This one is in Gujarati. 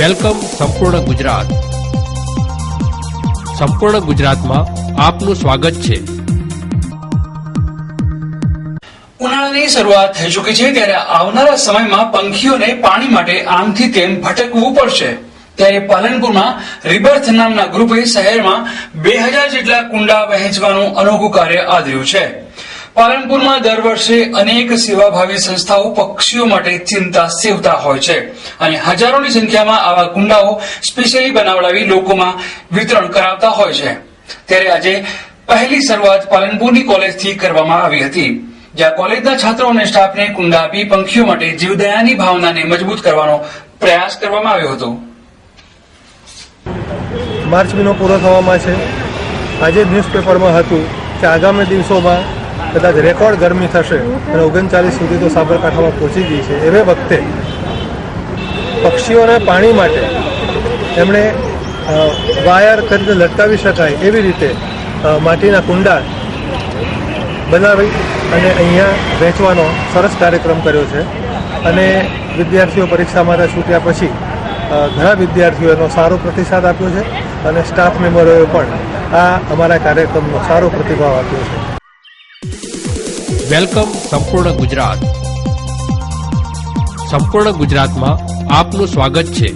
વેલકમ સંપૂર્ણ ગુજરાત. સંપૂર્ણ ગુજરાતમાં આપનું સ્વાગત છે. ઉનાળાની શરૂઆત થઈ ચૂકી છે ત્યારે આવનારા સમયમાં પંખીઓને પાણી માટે આમથી તેમ ભટકવું પડશે. ત્યારે પાલનપુરમાં રિબર્થ નામના ગ્રુપે શહેરમાં 2000 જેટલા કુંડા વહેંચવાનું અનોખું કાર્ય આદર્યું છે. પાલનપુરમાં દર વર્ષે અનેક સેવાભાવી સંસ્થાઓ પક્ષીઓ માટે ચિંતા સેવતા હોય છે અને હજારોની સંખ્યામાં આવા કુંડાઓ સ્પેશિયલી બનાવડાવી લોકોમાં વિતરણ કરાવતા હોય છે. ત્યારે આજે પહેલી શરૂઆત પાલનપુરની કોલેજથી કરવામાં આવી હતી, જ્યાં કોલેજના છાત્રો અને સ્ટાફને કુંડા આપી પંખીઓ માટે જીવદયાની ભાવનાને મજબૂત કરવાનો પ્રયાસ કરવામાં આવ્યો હતો. માર્ચ મહિનો પૂરો થવામાં છે. આજે ન્યૂઝપેપરમાં હતું કે આગામી દિવસોમાં કદાચ રેકોર્ડ ગરમી થશે અને 39 સુધી તો સાબરકાંઠામાં પહોંચી ગઈ છે. એવે વખતે પક્ષીઓના પાણી માટે એમણે વાયર કરીને લટકાવી શકાય એવી રીતે માટીના કુંડા બનાવી અને અહીંયા વેચવાનો સરસ કાર્યક્રમ કર્યો છે. અને વિદ્યાર્થીઓ પરીક્ષા માટે છૂટ્યા પછી ઘણા વિદ્યાર્થીઓનો સારો પ્રતિસાદ આપ્યો છે અને સ્ટાફ મેમ્બરોએ પણ આ અમારા કાર્યક્રમનો સારો પ્રતિભાવ આપ્યો છે. વેલકમ સંપૂર્ણ ગુજરાત. સંપૂર્ણ ગુજરાતમાં આપનું સ્વાગત છે.